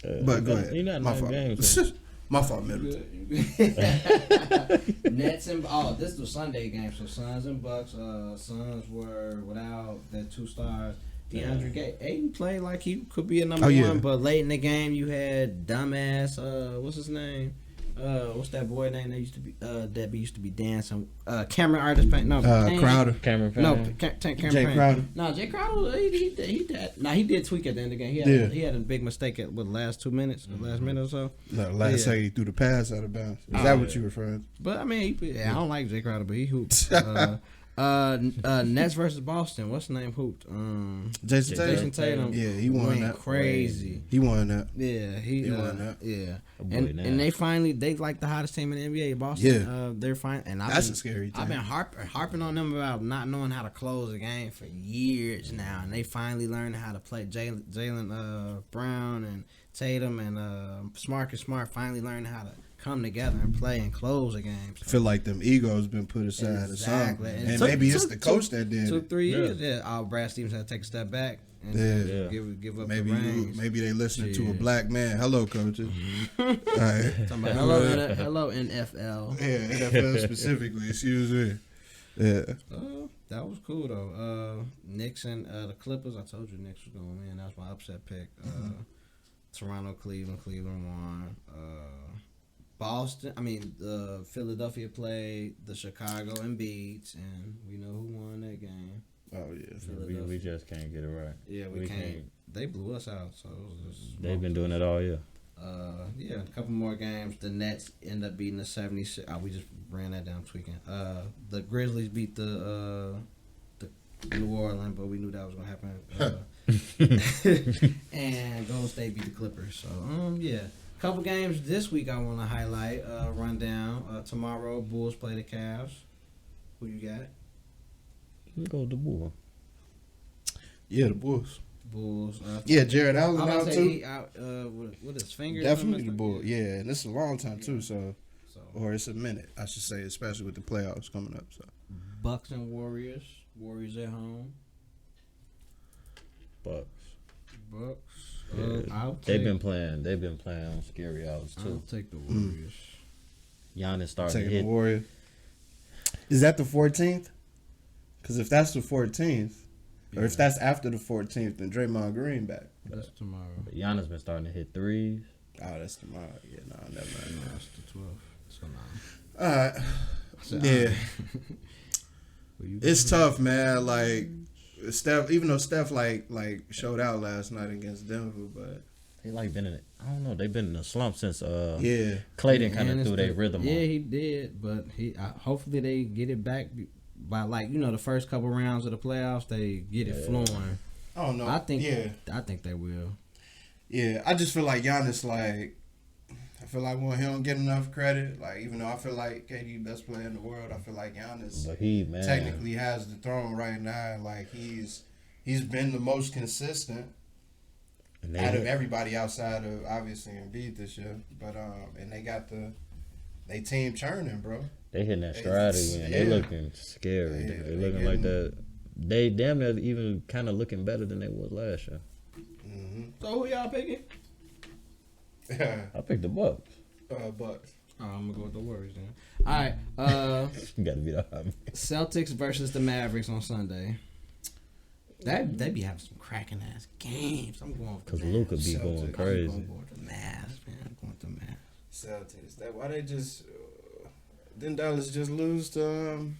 But go ahead. My fault. My fault, Middle. Nets and this was Sunday game, so Suns and Bucks. Suns were without their 2 stars. DeAndre Ayton played like he could be a number one, but late in the game you had dumbass. What's his name? What's that boy name that used to be dancing? Cameron Artist Paint. No, Crowder. Cameron Paint. No, Cameron Jay Crowder. No, Jay Crowder. He did tweak at the end of the game. He had a big mistake at the last 2 minutes, the last minute or so. No, last second he threw the pass out of bounds. Is that what you referring to? But I mean, I don't like Jay Crowder, but he hoops. Nets versus Boston. What's the name hooped? Jason Tatum. Yeah, he won that. Crazy. He won that. Yeah, he won that. Yeah, and they like the hottest team in the NBA. Boston. Yeah, they're fine. And that's a scary thing. I've been harping on them about not knowing how to close a game for years now, and they finally learned how to play. Jaylen Brown and Tatum and Smart finally learned how to come together and play and close a game. So. I feel like them egos been put aside or something. And maybe it's the coach that did it. Took 3 years. Yeah. Brad Stevens had to take a step back and give up the reins. Maybe they listening to a black man. Hello, coaches. All right. Hello, NFL. Yeah, NFL specifically. Excuse me. Yeah. That was cool, though. Knicks and the Clippers. I told you Knicks was going to win. That was my upset pick. Toronto, Cleveland won. Philadelphia played the Chicago and beats, and we know who won that game. Oh yeah, we just can't get it right. Yeah, we can't. They blew us out, so they've been doing it all year. A couple more games. The Nets end up beating the 76. We just ran that down this weekend. The Grizzlies beat the New Orleans, but we knew that was gonna happen. And Golden State beat the Clippers. So yeah. Couple games this week I want to highlight. Rundown. Tomorrow, Bulls play the Cavs. Who you got? You go with the Bulls. Yeah, the Bulls. Bulls. Yeah, Jared Allen out too. He out with his fingers. Definitely the Bulls. Yeah, and this is a long time too. So, or it's a minute, I should say, especially with the playoffs coming up. So, Bucks and Warriors. Warriors at home. Bucks. Yeah. They've been playing on scary hours too. I'll take the Warriors. Giannis starting to taking hit. the Warriors. Is that the 14th? Because if that's the 14th, or if that's after the 14th, then Draymond Green back. That's tomorrow. But Giannis been starting to hit threes. Oh, that's tomorrow. Yeah, no, never mind. No, that's the 12th. So no. All right. Yeah. It's tough, man. Like Steph, even though Steph like showed out last night against Denver, but They like been in it. I don't know. They've been in a slump since yeah. Clayton kind of threw their rhythm. Yeah, he did, but hopefully they get it back by the first couple rounds of the playoffs. They get it flowing. I don't know. I think they will. Yeah, I just feel like Giannis, I feel like when he don't get enough credit, even though I feel like KD best player in the world, I feel like Giannis technically has the throne right now. Like he's been the most consistent out of everybody outside of obviously Embiid this year. But and they got they team churning, bro. They hitting that stride again. They looking scary. Yeah, they looking like that. They damn near even kind of looking better than they was last year. Mm-hmm. So who y'all picking? I picked the Bucks. Bucks. Oh, I'm gonna go with the Warriors then. All right. You gotta be the high man. Celtics versus the Mavericks on Sunday. They be having some cracking ass games. I'm going because Luka be going crazy. I'm going with the Mavs, man. I'm going with the Mavs. Celtics. That why they just didn't Dallas just lose to I'm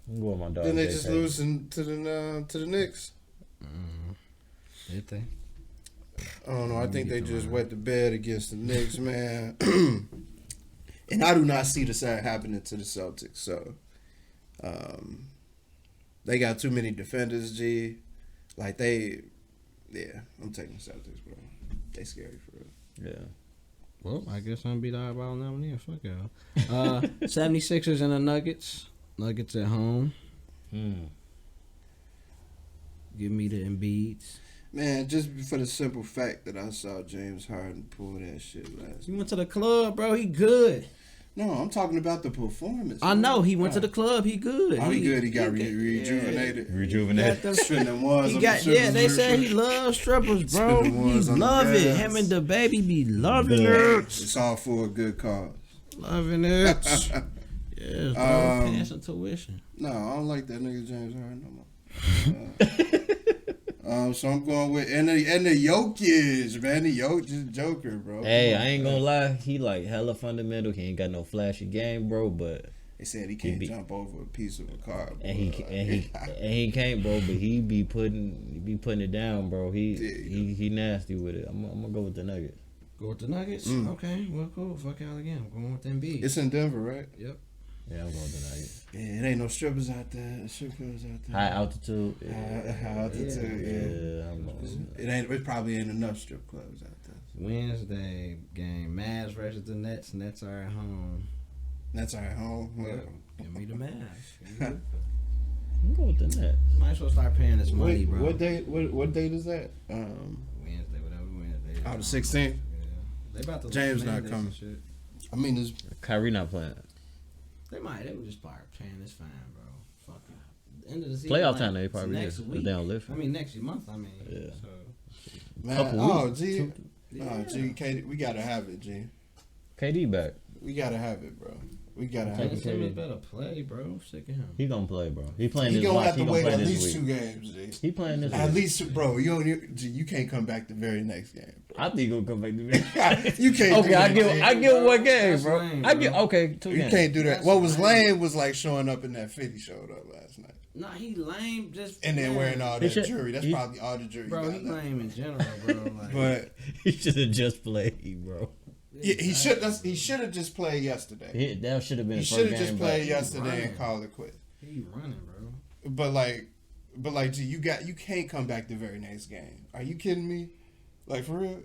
going with my dog. Then they just lose to the Knicks. Did they? I don't know. I think they just wet the bed against the Knicks, man. And I do not see the same happening to the Celtics. So, they got too many defenders, G. I'm taking the Celtics, bro. They scary for real. Yeah. Well, I guess I'm gonna be the eyeball now and then. Fuck y'all. 76ers and the Nuggets. Nuggets at home. Give me the Embiids. Man, just for the simple fact that I saw James Harden pull that shit last He went to the club, bro. He good. No, I'm talking about the performance. I know. He went to the club. He good. Oh, he good. He got rejuvenated. Rejuvenated. They said he loves strippers, bro. He love it. Him and the baby be loving it. It's all for a good cause. Loving it. Yeah, bro. Passing tuition. No, I don't like that nigga James Harden no more. So I'm going with and the Jokic, man. The Jokic Joker, bro. Hey, I ain't gonna lie. He hella fundamental. He ain't got no flashy game, bro. But they said he can't jump over a piece of a car, bro. And he can't, bro. But he be putting it down, bro. He nasty with it. I'm gonna go with the Nuggets. Go with the Nuggets. Okay, well, cool. Fuck y'all again. I'm going with Embiid. It's in Denver, right? Yep. Yeah, I'm going with the Nuggets. Yeah, it ain't no strippers out there. Strippers out there. High altitude. High altitude. Yeah. It probably ain't enough strip clubs out there. Wednesday game. Mavs versus the Nets. Nets are at home. Nets are at home. Yep. Give me the Mavs. I'm going with the Nets. Might as well start paying this money, bro. What date is that? Wednesday, whatever Wednesday. Oh, the 16th. Yeah. They about to James not coming. I mean, it's Kyrie not playing. They would just start paying this fine, bro. Fuck it. End of the season. Playoff time, they probably next is. week. They don't live. I mean, next month. Yeah. So. Man, G. KD, we gotta have it, G. KD back. We gotta have it, bro. We gotta have it. Simmons better play, bro. I'm sick of him. He gonna play, bro. He playing he this gonna watch. have to He wait gonna at play least this 2 week. games, G. He playing this at week. least, bro. You can't come back the very next game. Bro. I think he gonna come back to me. You can't. Okay, I give 1 game, That's bro. lame, I give 2 You games. can't do that. That's What was lame. lame was showing up in that fit he showed up last night. Nah, he lame. Just And then wearing all that jewelry. That's he- probably all the jewelry. bro. He lame in general, bro. Like, But He should have just played, bro. yeah, he should have just played yesterday. That should have been. He his should first have just game played back. yesterday and called it quit. he running, bro. But But like, G, you can't come back the very next game. Are you kidding me? Like for real?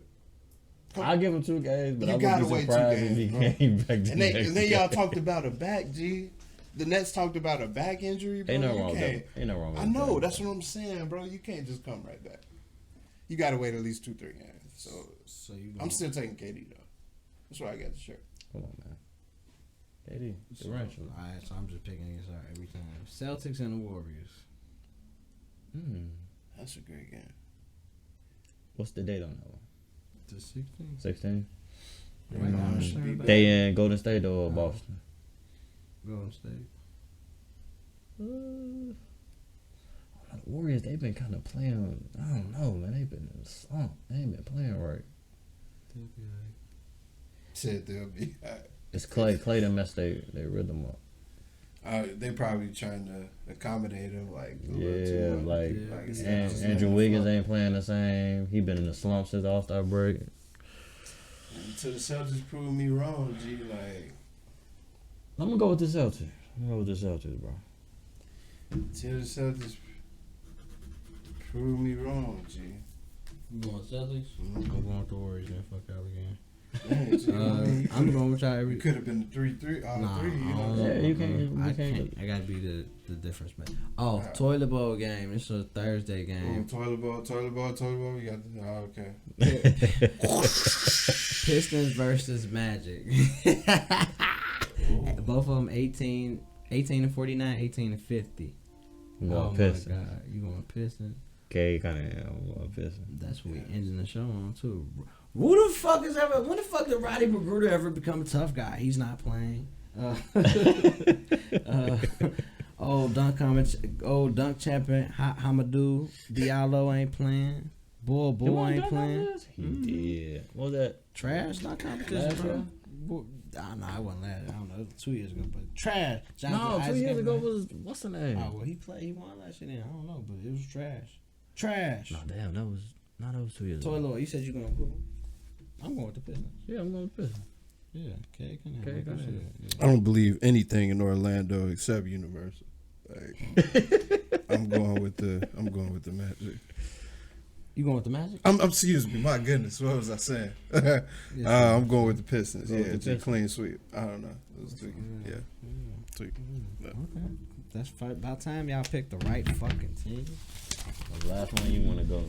I'll give him 2 games, but I gotta wouldn't be wait 2 surprised if he came back. And then y'all talked about a back, G. The Nets talked about a back injury, bro. Ain't no wrong with that. Ain't no wrong with that. I know, that's what I'm saying, bro. You can't just come right back. You gotta wait at least 2-3 games. So I'm still taking KD though. That's why I got the shirt. Come on, man. KD, differential. All right, so I'm just picking against her every time. Celtics and the Warriors. That's a great game. What's the date on that one? The 16th. 16. They in Golden State or Boston? Golden State. The Warriors, they've been kind of playing. I don't know, man. They've been in a slump. They ain't been playing right. They'll be all right. Said they'll be all right. It's Clay. Clay done messed their rhythm up. They probably trying to accommodate him, like Andrew Wiggins ain't playing the same. He been in the slump since the All-Star break. Until the Celtics prove me wrong, G. Like, I'm gonna go with the Celtics. Bro. Until the Celtics prove me wrong, G. You going Celtics? Mm-hmm. I'm going with the Warriors then. Fuck out again. I'm going with y'all every. It could have been the 3-3, all 3. You know? Yeah, you can't. I can't. I gotta be the difference maker. Oh, toilet bowl game. It's a Thursday game. Toilet bowl. We got the. Oh, okay. Pistons versus Magic. Both of them 18 and 49, 18 and 50. I'm going Pistons. My God, you going Pistons? Okay, kind of. I'm going Pistons. That's what we ending the show on too. When the fuck did Roddy Magruder ever become a tough guy? He's not playing. Old dunk champion Hamadou Diallo ain't playing. Bull ain't playing. He did. What was that? Trash dunk competition, bro. I wasn't last. I don't know. It was 2 years ago, but trash. No, 2 years ago was what's the name? Oh well, he won that shit. I don't know, but it was trash. Trash. No, damn, that was 2 years ago. ago. You said you gonna go. I'm going with the Pistons. Yeah, I'm going with the Pistons. Yeah, okay, I don't believe anything in Orlando except Universal. Like, I'm going with the Magic. You going with the Magic? Excuse me. My goodness, what was I saying? I'm going with the Pistons. It's a clean sweep. I don't know. It was tweaking. Yeah. Tweaking. Okay. That's about time y'all picked the right fucking team. The last one you want to go?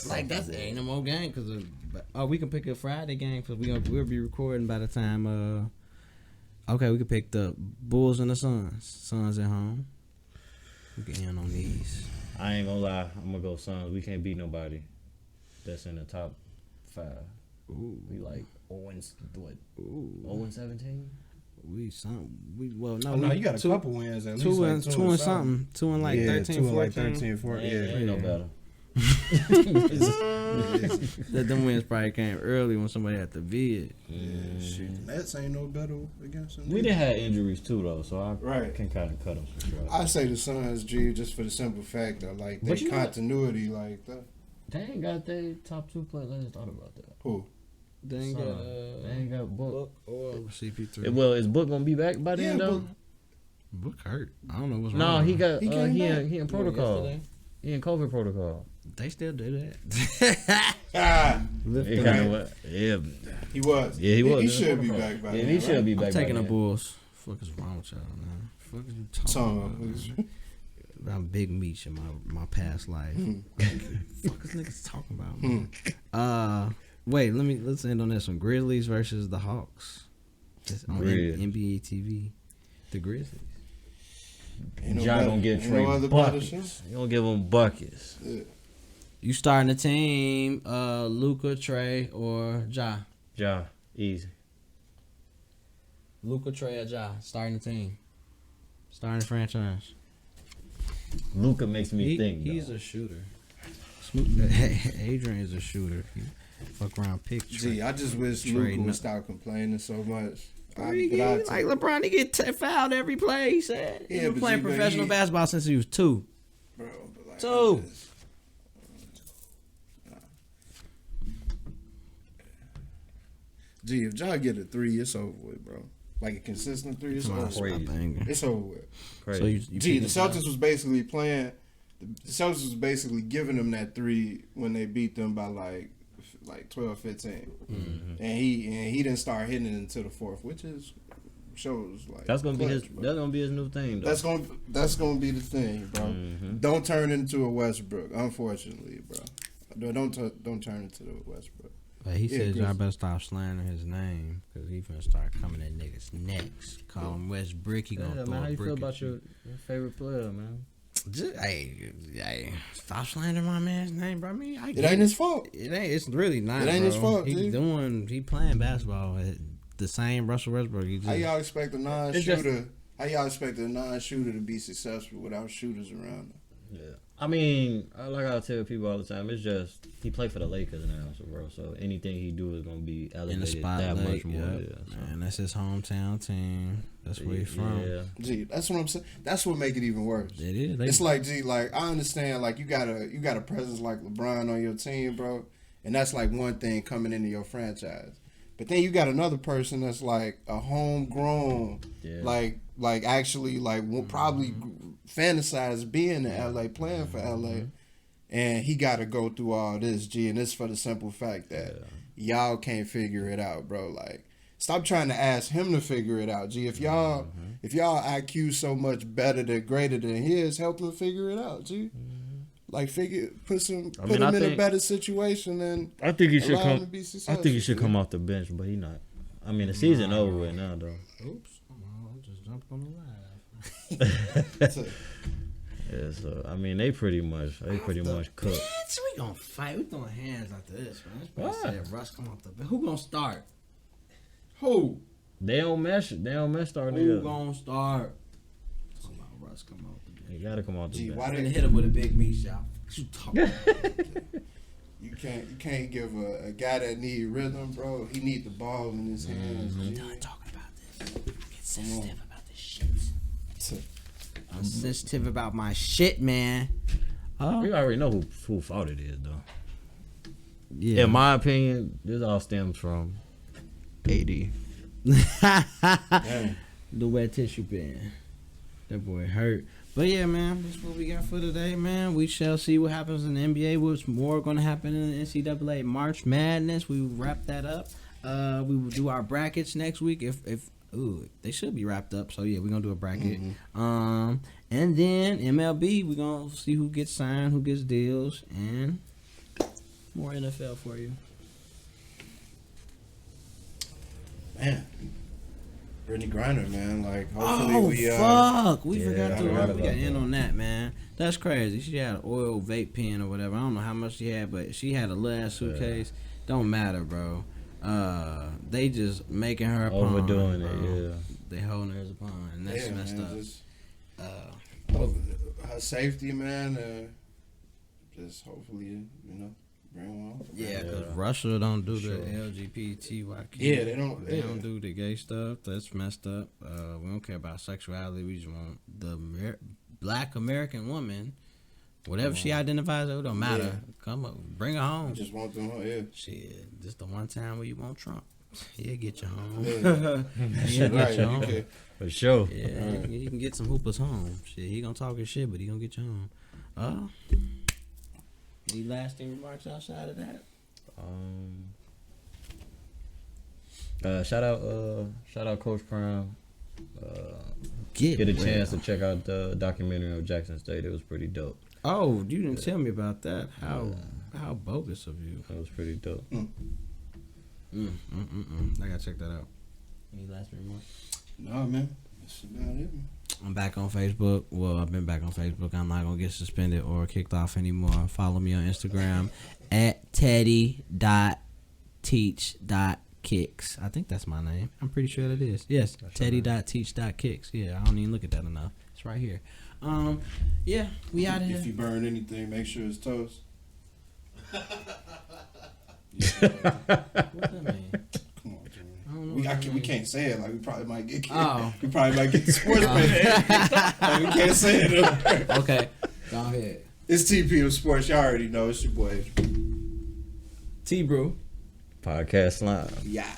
Like that's ain't no more game because we can pick a Friday game because we'll be recording by the time. Okay, we can pick the Bulls and the Suns. Suns at home. We can end on these. I ain't gonna lie, I'm gonna go Suns. We can't beat nobody that's in the top 5. Ooh. We like 0-17. You got a couple wins at least. 2 and something. 2 and like 13, 14. Ain't no better. Them wins probably came early when somebody had to bid. Shit, Nets ain't no better against them. We done had injuries too though, so I can kind of cut them. I say the Suns, G, just for the simple fact that like their continuity, like that. They ain't got their top 2 players. I just thought about that. Who? They ain't got Book or CP3. Well, is Book gonna be back by then though? Book hurt. I don't know what's wrong. No, he got he in protocol. He in COVID protocol. They still do that. He was. Yeah, he was. He should be back by then. He should be back. I'm taking the Bulls. Fuck is wrong with y'all, man? Fuck is you talking about? I'm Big Meech in my past life. Fuck is niggas talking about, man? Wait, let's end on this one. Grizzlies versus the Hawks. It's on NBA TV. The Grizzlies. Y'all gonna give Trey buckets. You gonna give him buckets. Yeah. You starting the team, Luka, Trey, or Ja? Ja, easy. Luka, Trey, or Ja? Starting the team. Starting the franchise. Luka makes me think. He's a shooter. Adrian is a shooter. Fuck around, pick Trey. Gee, I just wish Luka would stop complaining so much. Like LeBron, he get fouled every play. He said he been playing professional basketball since he was 2. Bro, but like 2. Gee, if Ja get a 3, it's over with, bro. like a consistent three, it's over. It's over with. Crazy. So the Celtics was basically playing. The Celtics was basically giving them that three when they beat them by like 12, 15. Mm-hmm. and he didn't start hitting it until the fourth, which shows like that's gonna be his new thing. Though. That's gonna be the thing, bro. Mm-hmm. Don't turn into a Westbrook, unfortunately, bro. Don't turn into the Westbrook. But he said y'all better stop slandering his name because he finna start coming at niggas next. Call him Westbrook. He gonna throw man, how you brick feel about your favorite player, man? Hey, stop slandering my man's name, bro. I mean, it ain't his fault. It ain't. It's really not. It ain't his fault. He playing basketball at the same Russell Westbrook. How y'all expect a non-shooter? How y'all expect a non-shooter to be successful without shooters around him? Yeah. I mean, like I tell people all the time, it's just he played for the Lakers now, so anything he do is gonna be elevated that much more. Yep. Yeah, so. And that's his hometown team. That's where he's from. Yeah. Gee, that's what I'm saying. That's what make it even worse. It is. It's like, I understand, like you got a presence like LeBron on your team, bro, and that's like one thing coming into your franchise. But then you got another person that's like a homegrown, like actually like probably fantasize being in LA, playing for LA, and he got to go through all this, and it's for the simple fact that y'all can't figure it out, bro. Like, stop trying to ask him to figure it out, If y'all IQ so much greater than his, help him figure it out, Like put him in a better situation and I think he should come. To be successful. I think he should come off the bench, but he not. I mean, the season over with now, though. Oops, I just jumped on the live. Yeah, so I mean, they pretty much cooked. Bitch, we gonna fight. We throwing hands after this, man. What? Said Russ come off the bench. Who gonna start? Who? They don't mesh starting. Who gonna start? Russ come off the bench. You gotta come off the bench. Why didn't hit him with a big meat shot? What you talking about? You can't give a guy that need rhythm, bro. He need the ball in his hands. I'm done talking about this. I get sensitive about this shit. I'm sensitive about my shit, man. We already know who fault it is, though. Yeah. In my opinion, this all stems from AD. The wet tissue pen. That boy hurt. But yeah, man, that's what we got for today, man. We shall see what happens in the NBA. What's more going to happen in the NCAA March Madness? We will wrap that up. We will do our brackets next week. They should be wrapped up. So yeah, we're gonna do a bracket. And then MLB, we're gonna see who gets signed, who gets deals, and more NFL for you. Man. Brittany Griner, man. Like, hopefully we forgot to end on that, man. That's crazy. She had an oil vape pen or whatever. I don't know how much she had, but she had a little ass suitcase. Don't matter, bro. They just making her a pawn. Overdoing bro. it, yeah. They holding her as a pawn, and that's messed up. Her safety, man. Just hopefully, bring one. Yeah, because Russia don't do the LGBTQ. Yeah, they don't. They don't do the gay stuff. That's messed up. We don't care about sexuality. We just want the black American woman. Whatever she identifies as, it don't matter. Yeah. Come up, bring her home. I just want them home, yeah. Shit, just the one time where you want Trump. He'll get you home. Yeah. He'll get you home. Okay. For sure. Yeah, you can get some hoopers home. Shit, he gonna talk his shit, but he gonna get you home. Any lasting remarks outside of that? Shout out Coach Prime. Get a chance to check out the documentary of Jackson State. It was pretty dope. Oh, you didn't tell me about that. How bogus of you. That was pretty dope. I gotta check that out. Any last remarks? No, man. That's about it, man. I'm back on Facebook. Well, I've been back on Facebook. I'm not gonna get suspended or kicked off anymore. Follow me on Instagram at teddy.teach.kicks. I think that's my name. I'm pretty sure that is. Yes, teddy.teach.kicks. Yeah, I don't even look at that enough. It's right here. Yeah, we out of here. If you burn anything, make sure it's toast. What's that mean? Come on, Jimmy. We can't say it. Like, we probably might get we probably might get sports like, we can't say it. Okay, go ahead. It's TPM Sports. Y'all already know. It's your boy T-Brew Podcast Live. Yeah.